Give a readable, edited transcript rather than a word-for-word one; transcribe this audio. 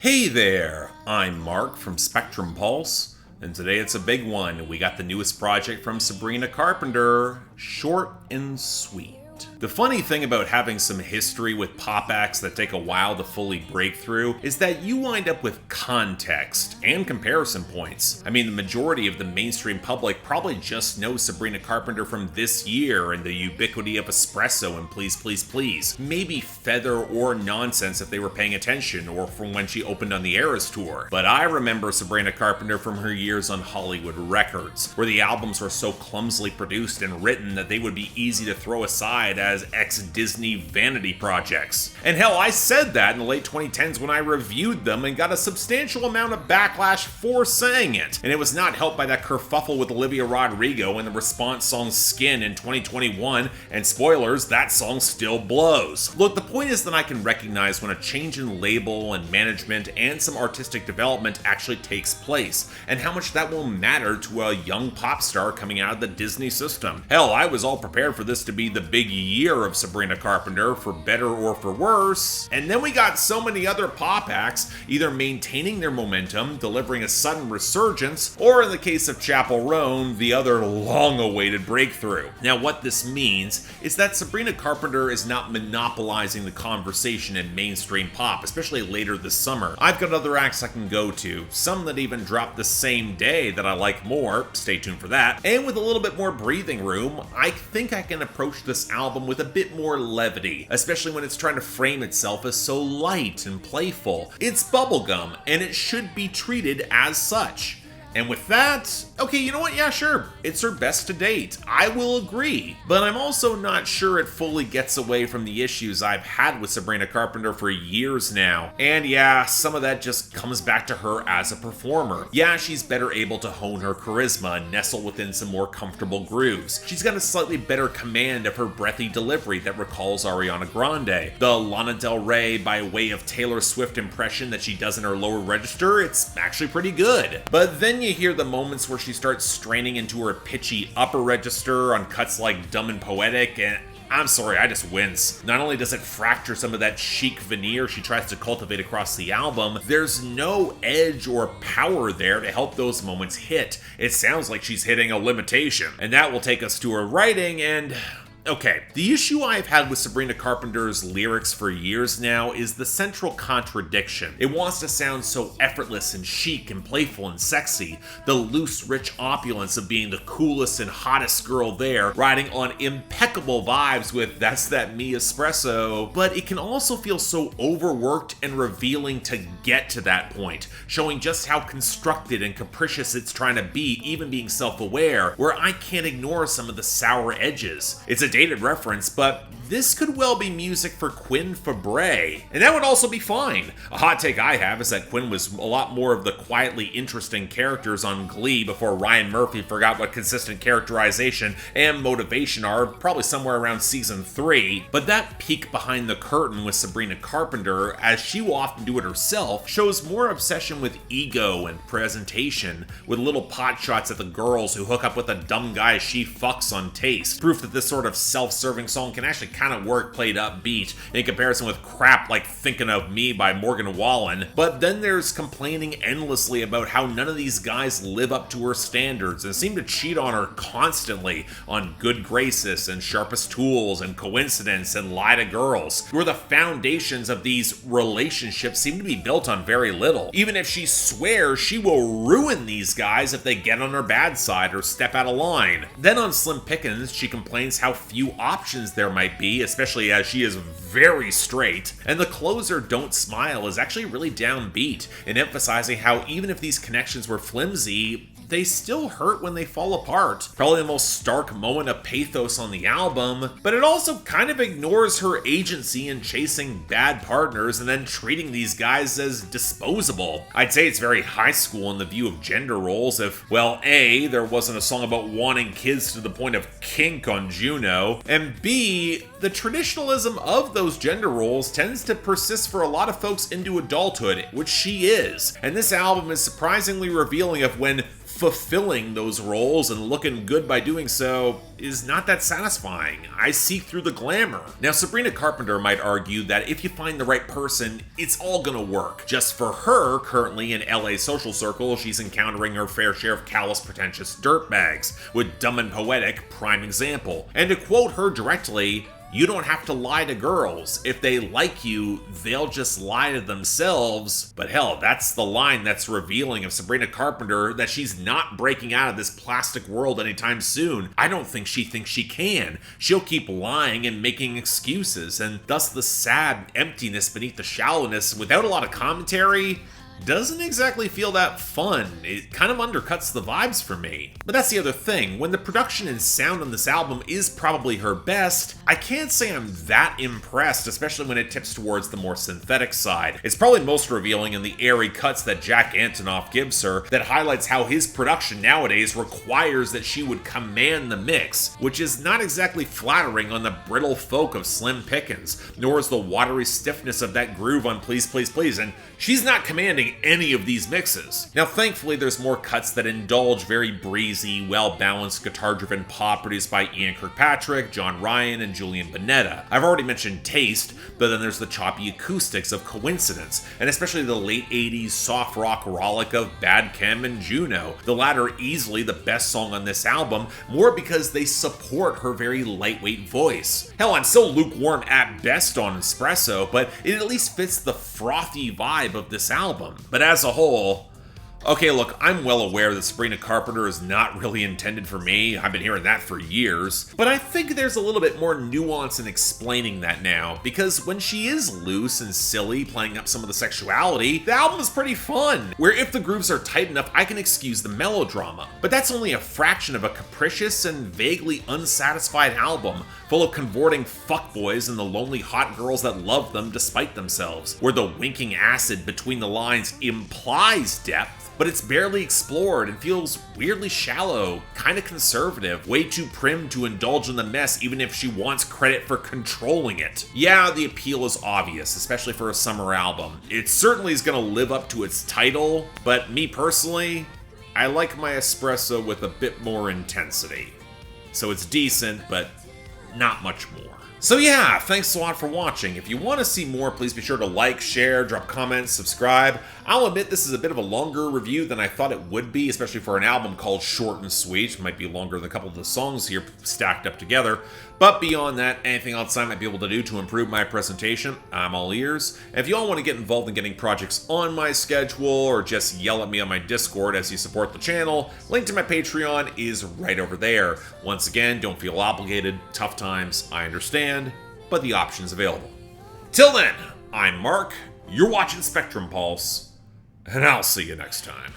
Hey there, I'm Mark from Spectrum Pulse, and today it's a big one. We got the newest project from Sabrina Carpenter, Short and Sweet. The funny thing about having some history with pop acts that take a while to fully break through is that you wind up with context and comparison points. I mean, the majority of the mainstream public probably just knows Sabrina Carpenter from this year and the ubiquity of Espresso and Please Please Please. Maybe Feather or Nonsense if they were paying attention, or from when she opened on the Eras tour. But I remember Sabrina Carpenter from her years on Hollywood Records, where the albums were so clumsily produced and written that they would be easy to throw aside as ex-Disney vanity projects. And hell, I said that in the late 2010s when I reviewed them and got a substantial amount of backlash for saying it. And it was not helped by that kerfuffle with Olivia Rodrigo and the response song Skin in 2021, and spoilers, that song still blows. Look, the point is that I can recognize when a change in label and management and some artistic development actually takes place, and how much that will matter to a young pop star coming out of the Disney system. Hell, I was all prepared for this to be the big year of Sabrina Carpenter, for better or for worse, and then we got so many other pop acts either maintaining their momentum, delivering a sudden resurgence, or in the case of Chapel Roan, the other long-awaited breakthrough. Now what this means is that Sabrina Carpenter is not monopolizing the conversation in mainstream pop, especially later this summer. I've got other acts I can go to, some that even drop the same day that I like more, stay tuned for that, and with a little bit more breathing room, I think I can approach this album with a bit more levity, especially when it's trying to frame itself as so light and playful. It's bubblegum, and it should be treated as such. And with that, okay, you know what? Yeah, sure. It's her best to date. I will agree. But I'm also not sure it fully gets away from the issues I've had with Sabrina Carpenter for years now. And yeah, some of that just comes back to her as a performer. Yeah, she's better able to hone her charisma and nestle within some more comfortable grooves. She's got a slightly better command of her breathy delivery that recalls Ariana Grande. The Lana Del Rey by way of Taylor Swift impression that she does in her lower register, it's actually pretty good. But then you hear the moments where she starts straining into her pitchy upper register on cuts like Dumb and Poetic, and I'm sorry, I just wince. Not only does it fracture some of that chic veneer she tries to cultivate across the album, there's no edge or power there to help those moments hit. It sounds like she's hitting a limitation. And that will take us to her writing, and okay, the issue I've had with Sabrina Carpenter's lyrics for years now is the central contradiction. It wants to sound so effortless and chic and playful and sexy, the loose, rich opulence of being the coolest and hottest girl there, riding on impeccable vibes with That's That Me Espresso, but it can also feel so overworked and revealing to get to that point, showing just how constructed and capricious it's trying to be, even being self-aware, where I can't ignore some of the sour edges. It's a dated reference, but this could well be music for Quinn Fabray, and that would also be fine. A hot take I have is that Quinn was a lot more of the quietly interesting characters on Glee before Ryan Murphy forgot what consistent characterization and motivation are, probably somewhere around season 3. But that peek behind the curtain with Sabrina Carpenter, as she will often do it herself, shows more obsession with ego and presentation, with little pot shots at the girls who hook up with the dumb guy she fucks on Taste. Proof that this sort of self-serving song can actually kind of work played upbeat in comparison with crap like Thinking of Me by Morgan Wallen. But then there's complaining endlessly about how none of these guys live up to her standards and seem to cheat on her constantly on Good Graces and Sharpest Tools and Coincidence and Lie to Girls, where the foundations of these relationships seem to be built on very little. Even if she swears she will ruin these guys if they get on her bad side or step out of line. Then on Slim Pickins, she complains how few options there might be, especially as she is very straight, and the closer Don't Smile is actually really downbeat in emphasizing how even if these connections were flimsy, they still hurt when they fall apart. Probably the most stark moment of pathos on the album, but it also kind of ignores her agency in chasing bad partners and then treating these guys as disposable. I'd say it's very high school in the view of gender roles if, well, A, there wasn't a song about wanting kids to the point of kink on Juno, and B, the traditionalism of the those gender roles tends to persist for a lot of folks into adulthood, which she is. And this album is surprisingly revealing of when fulfilling those roles and looking good by doing so is not that satisfying. I seek through the glamour. Now, Sabrina Carpenter might argue that if you find the right person, it's all gonna work. Just for her, currently in LA social circle, she's encountering her fair share of callous, pretentious dirtbags, with Dumb and Poetic prime example. And to quote her directly, "You don't have to lie to girls. If they like you, they'll just lie to themselves." But hell, that's the line that's revealing of Sabrina Carpenter, that she's not breaking out of this plastic world anytime soon. I don't think she thinks she can. She'll keep lying and making excuses, and thus the sad emptiness beneath the shallowness without a lot of commentary doesn't exactly feel that fun. It kind of undercuts the vibes for me. But that's the other thing. When the production and sound on this album is probably her best, I can't say I'm that impressed, especially when it tips towards the more synthetic side. It's probably most revealing in the airy cuts that Jack Antonoff gives her, that highlights how his production nowadays requires that she would command the mix, which is not exactly flattering on the brittle folk of Slim Pickins, nor is the watery stiffness of that groove on Please Please Please, and she's not commanding any of these mixes. Now, thankfully, there's more cuts that indulge very breezy, well-balanced, guitar-driven pop produced by Ian Kirkpatrick, John Ryan, and Julian Bonetta. I've already mentioned Taste, but then there's the choppy acoustics of Coincidence, and especially the late 80s soft rock rollick of Bad Chem and Juno, the latter easily the best song on this album, more because they support her very lightweight voice. Hell, I'm so lukewarm at best on Espresso, but it at least fits the frothy vibe of this album. But as a whole, okay, look, I'm well aware that Sabrina Carpenter is not really intended for me. I've been hearing that for years. But I think there's a little bit more nuance in explaining that now, because when she is loose and silly, playing up some of the sexuality, the album is pretty fun, where if the grooves are tight enough, I can excuse the melodrama. But that's only a fraction of a capricious and vaguely unsatisfied album, full of cavorting fuckboys and the lonely hot girls that love them despite themselves, where the winking acid between the lines implies depth, but it's barely explored and feels weirdly shallow, kinda conservative, way too prim to indulge in the mess even if she wants credit for controlling it. Yeah, the appeal is obvious, especially for a summer album. It certainly is gonna live up to its title, but me personally, I like my Espresso with a bit more intensity. So it's decent, but not much more. So yeah, thanks a lot for watching. If you want to see more, please be sure to like, share, drop comments, subscribe. I'll admit this is a bit of a longer review than I thought it would be, especially for an album called Short and Sweet. It might be longer than a couple of the songs here stacked up together. But beyond that, anything else I might be able to do to improve my presentation, I'm all ears. And if you all want to get involved in getting projects on my schedule, or just yell at me on my Discord as you support the channel, link to my Patreon is right over there. Once again, don't feel obligated. Tough times, I understand, but the option's available. Till then, I'm Mark, you're watching Spectrum Pulse, and I'll see you next time.